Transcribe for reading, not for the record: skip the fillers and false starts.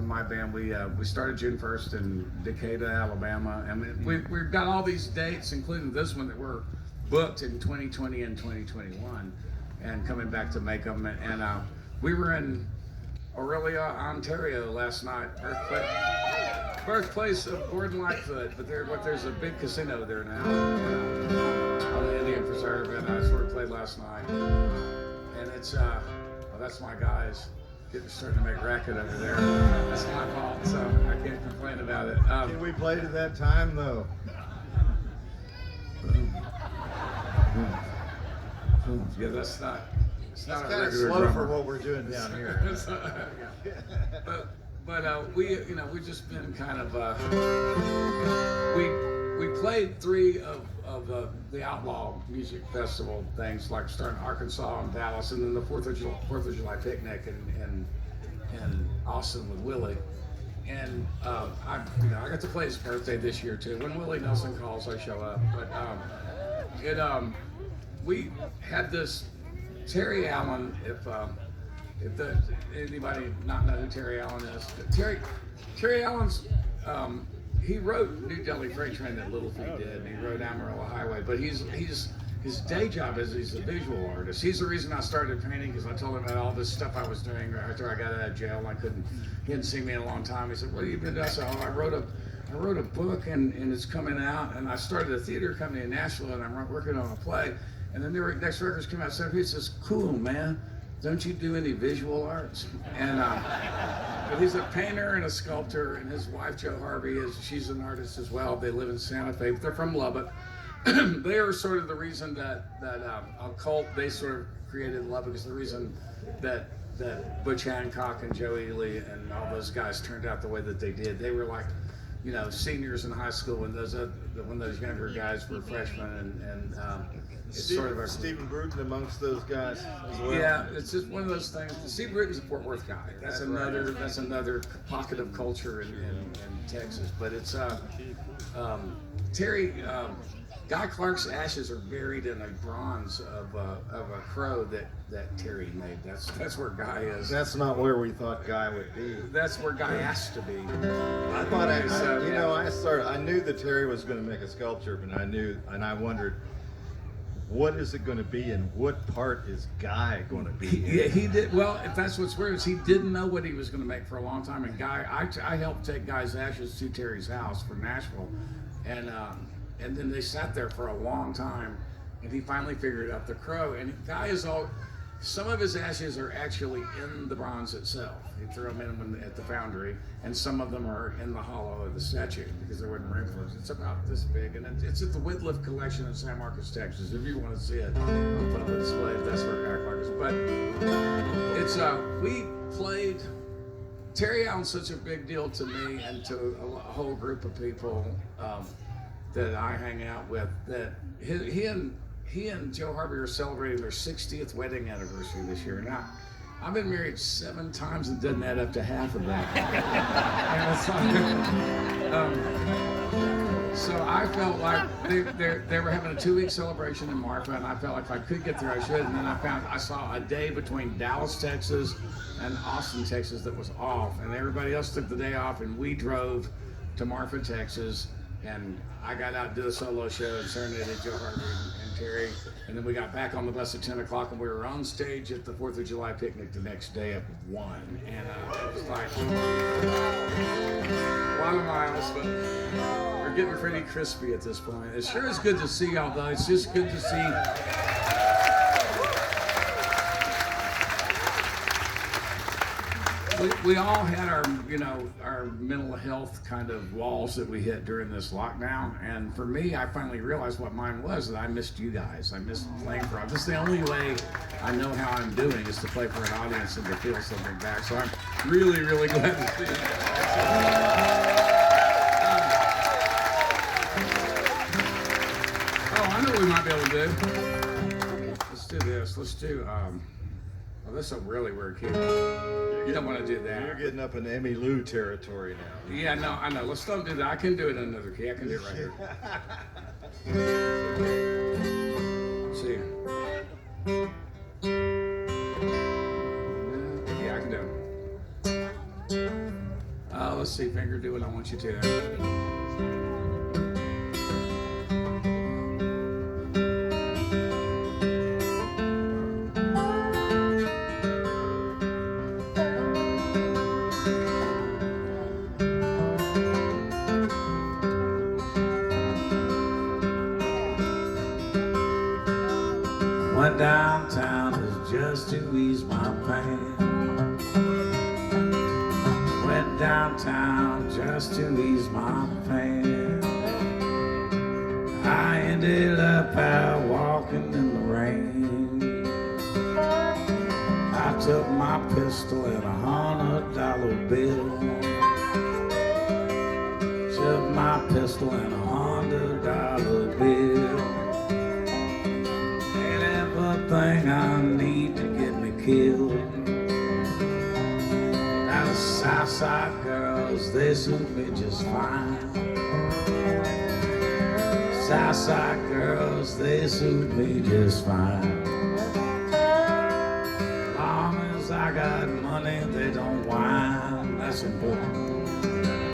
my band. We started June 1st in Decatur, Alabama, and we've got all these dates, including this one, that were booked in 2020 and 2021, and coming back to make them. And we were in Orillia, Ontario last night, birthplace of Gordon Lightfoot, but there's a big casino there now on the Indian Preserve, and that's where we played last night. And it's that's my guys starting to make racket over there. That's my fault, so I can't complain about it. Can we play to that time though? Yeah, that's not. It's That's not kind a of regular slow drummer. for what we're doing down here. But we've just been kind of we played 3 of the Outlaw Music Festival things, like starting in Arkansas and Dallas, and then the Fourth of July picnic in Austin with Willie. And I got to play his birthday this year too. When Willie Nelson calls, I show up. But we had this Terry Allen. If anybody not know who Terry Allen is, Terry Allen's he wrote New Delhi Freight Train that Little Feat did, and he wrote Amarillo Highway. But his day job is he's a visual artist. He's the reason I started painting, because I told him about all this stuff I was doing after I got out of jail. He hadn't seen me in a long time. He said, "What have you been doing?" I said, "Oh, I wrote a book and it's coming out, and I started a theater company in Nashville, and I'm working on a play." And then the next records came out. So he says, "Cool, man. Don't you do any visual arts?" And but he's a painter and a sculptor, and his wife Jo Harvey she's an artist as well. They live in Santa Fe, but they're from Lubbock. They are sort of the reason that a cult they sort of created Lubbock is the reason that Butch Hancock and Joe Ely and all those guys turned out the way that they did. They were like, seniors in high school when those younger guys were freshmen, and it's sort of a Stephen Bruton amongst those guys as well. Yeah, it's just one of those things. Steve Bruton's a Fort Worth guy. That's another pocket of culture in Texas. But it's Terry. Guy Clark's ashes are buried in a bronze of a crow that Terry made. That's where Guy is. That's not where we thought Guy would be. That's where Guy has to be. I thought I knew that Terry was going to make a sculpture, and I wondered, what is it going to be, and what part is Guy going to be in? Yeah, he did. Well, if that's what's weird, is he didn't know what he was going to make for a long time. And Guy, I helped take Guy's ashes to Terry's house from Nashville, and then they sat there for a long time, and he finally figured out the crow. And Guy some of his ashes are actually in the bronze itself. He threw them in at the foundry, and some of them are in the hollow of the statue because there wasn't room for it. It's about this big, and it's at the Whitliff Collection in San Marcos, Texas. If you want to see it, I'll put up a display. That's where Guy Clark is. But it's we played. Terry Allen's such a big deal to me and to a whole group of people that I hang out with. That he and Joe Harvey are celebrating their 60th wedding anniversary this year. Now, I've been married 7 times and doesn't add up to half of that. So I felt like they were having a 2-week celebration in Marfa, and I felt like if I could get there, I should. And then I saw a day between Dallas, Texas, and Austin, Texas that was off, and everybody else took the day off, and we drove to Marfa, Texas. And I got out and did a solo show and serenaded Joe Harvey and Terry. And then we got back on the bus at 10 o'clock, and we were on stage at the 4th of July picnic the next day at 1. And it was like a lot of miles, but we're getting pretty crispy at this point. It sure is good to see y'all, though. It's just good to see. We all had our mental health kind of walls that we hit during this lockdown, and for me, I finally realized what mine was, that I missed you guys. I missed playing for them. This is the only way I know how I'm doing is to play for an audience and to feel something back. So I'm really, really glad to see you. I know what we might be able to do. Let's do this. Let's do. That's a really weird key. You don't want to do that. You're getting up in Emmy Lou territory now. Yeah, no, I know. Let's don't do that. I can do it in another key. I can do it right here. Let's see. Yeah, I can do it. Let's see, finger, do what I want you to. Went downtown just to ease my pain. Went downtown just to ease my pain. I ended up out walking in the rain. I took my pistol and $100 bill. Took my pistol and $100 bill. Thing I need to get me killed. Now the Southside girls, they suit me just fine. Southside girls, they suit me just fine. Long as I got money, they don't whine. That's important.